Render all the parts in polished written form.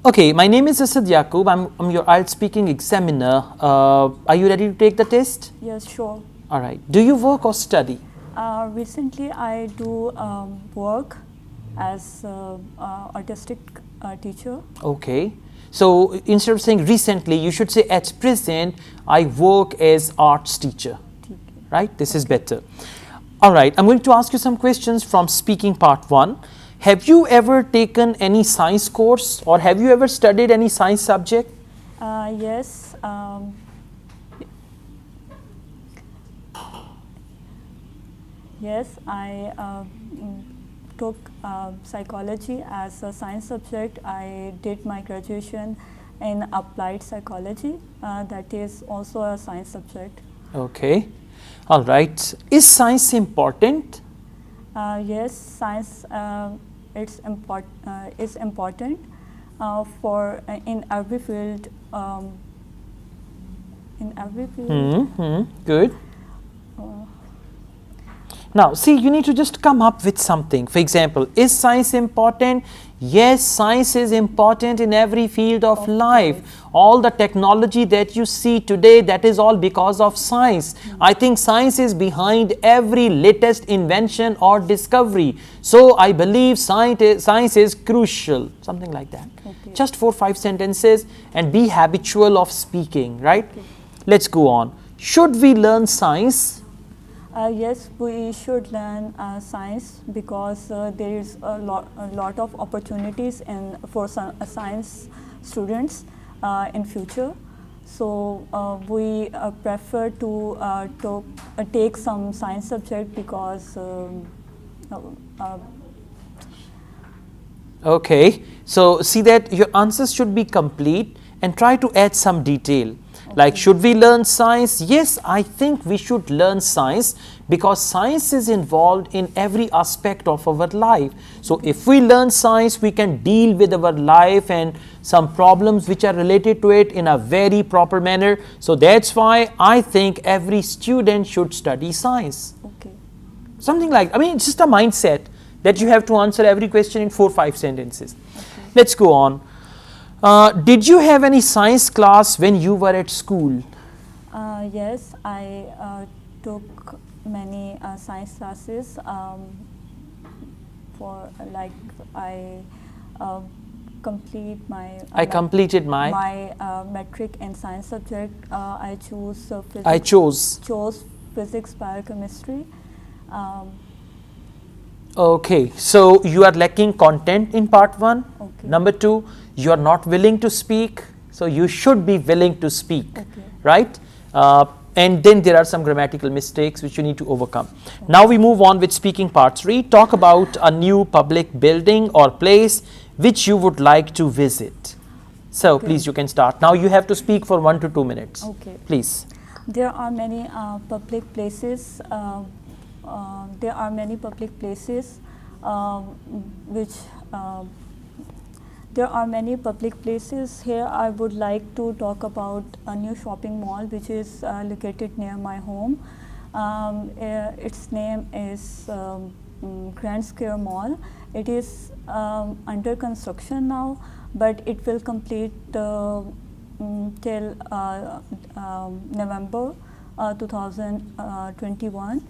Okay, my name is Asad Yaqub. I'm your IELTS speaking examiner. Are you ready to take the test? Yes, sure. All right. Do you work or study? Recently, I do work as artistic teacher. Okay. So instead of saying recently, you should say at present, I work as arts teacher. Right? This is better. All right. I'm going to ask you some questions from speaking part 1. Have you ever taken any science course or have you ever studied any science subject? Yes. Yes, I took psychology as a science subject. I did my graduation in applied psychology. That is also a science subject. Okay. All right. Is science important? Yes, science is important for in every field. Good. Now, see, you need to just come up with something. For example, is science important? Yes, science is important in every field of life. All the technology that you see today, that is all because of science. I think science is behind every latest invention or discovery. So, I believe science is crucial. Something like that. Okay. Just 4-5 sentences and be habitual of speaking, right? Okay. Let's go on. Should we learn science? Yes, we should learn science because there is a lot of opportunities for science students in future. So we prefer to take some science subject because Okay, so see that your answers should be complete and try to add some detail. Like, should we learn science? Yes, I think we should learn science because science is involved in every aspect of our life. So, if we learn science, we can deal with our life and some problems which are related to it in a very proper manner. So, that's why I think every student should study science. okay. Something like, I mean, it's just a mindset that you have to answer every question in 4-5 sentences. Okay. Let's go on. Did you have any science class when you were at school? Yes, I took many science classes. For like I completed my metric and science subject. I chose physics, biochemistry. Okay, so you are lacking content in part 1. Okay. Number 2, you are not willing to speak, so you should be willing to speak, Okay. right? And then there are some grammatical mistakes which you need to overcome. Okay. Now we move on with speaking part 3. Talk about a new public building or place which you would like to visit. So Okay. please, you can start. Now you have to speak for 1 to 2 minutes. Okay. Please. There are many public places. There are many public places. Here I would like to talk about a new shopping mall which is located near my home. Its name is Grand Square Mall. It is under construction now, but it will complete till November 2021.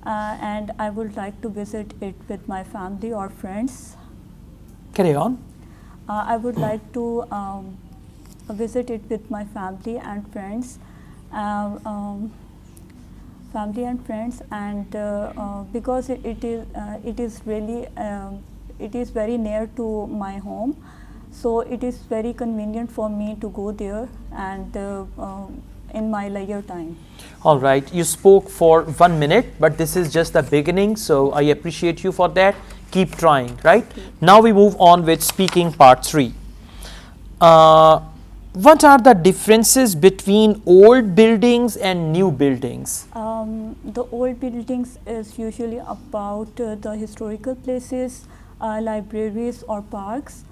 And I would like to visit it with my family or friends. Carry on. I would like to visit it with my family and friends, and because it is very near to my home, so it is very convenient for me to go there and in my leisure time. All right, you spoke for 1 minute, but this is just the beginning, so I appreciate you for that. Keep trying, right? Okay. Now we move on with speaking part 3. What are the differences between old buildings and new buildings? The old buildings is usually about the historical places, libraries or parks,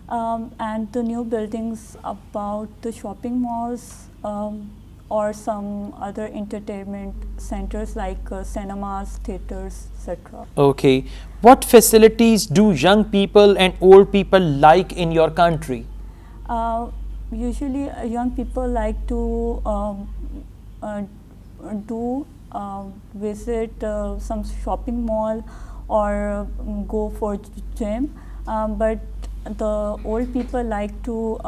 and the new buildings about the shopping malls, or some other entertainment centers like cinemas, theaters, etc. Okay. What facilities do young people and old people like in your country? Usually, young people like to visit some shopping mall or go for gym, but the old people like to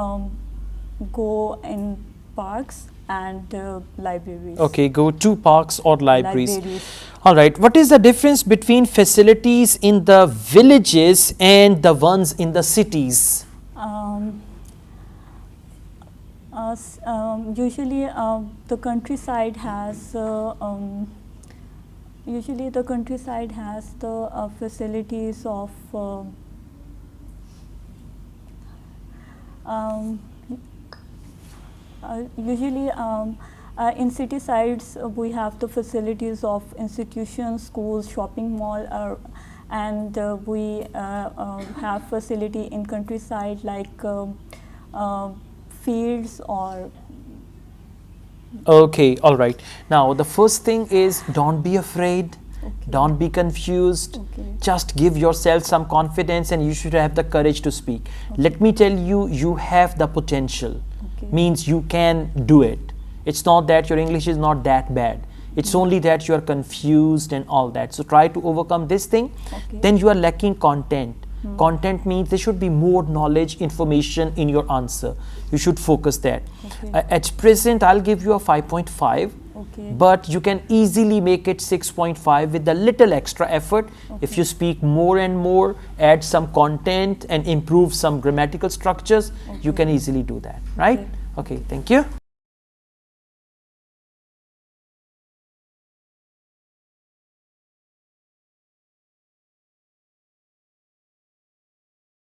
go in parks and libraries. Okay, go to parks or libraries. Libraries. All right. What is the difference between facilities in the villages and the ones in the cities? Usually, the countryside has the facilities of usually in city sides we have the facilities of institutions, schools, shopping mall, and we have facility in countryside like fields or. Okay, all right. Now, the first thing is don't be afraid. Okay. Don't be confused. Okay. Just give yourself some confidence and you should have the courage to speak. Okay. Let me tell you, you have the potential. Okay. Means you can do it. It's not that your English is not that bad. It's only that you are confused and all that. So try to overcome this thing. Okay. Then you are lacking content. Content means there should be more knowledge, information in your answer. You should focus that. Okay. At present, I'll give you a 5.5. Okay. But you can easily make it 6.5 with a little extra effort. Okay. If you speak more and more, add some content and improve some grammatical structures, you Okay. can easily do that, right? Okay. Okay, thank you.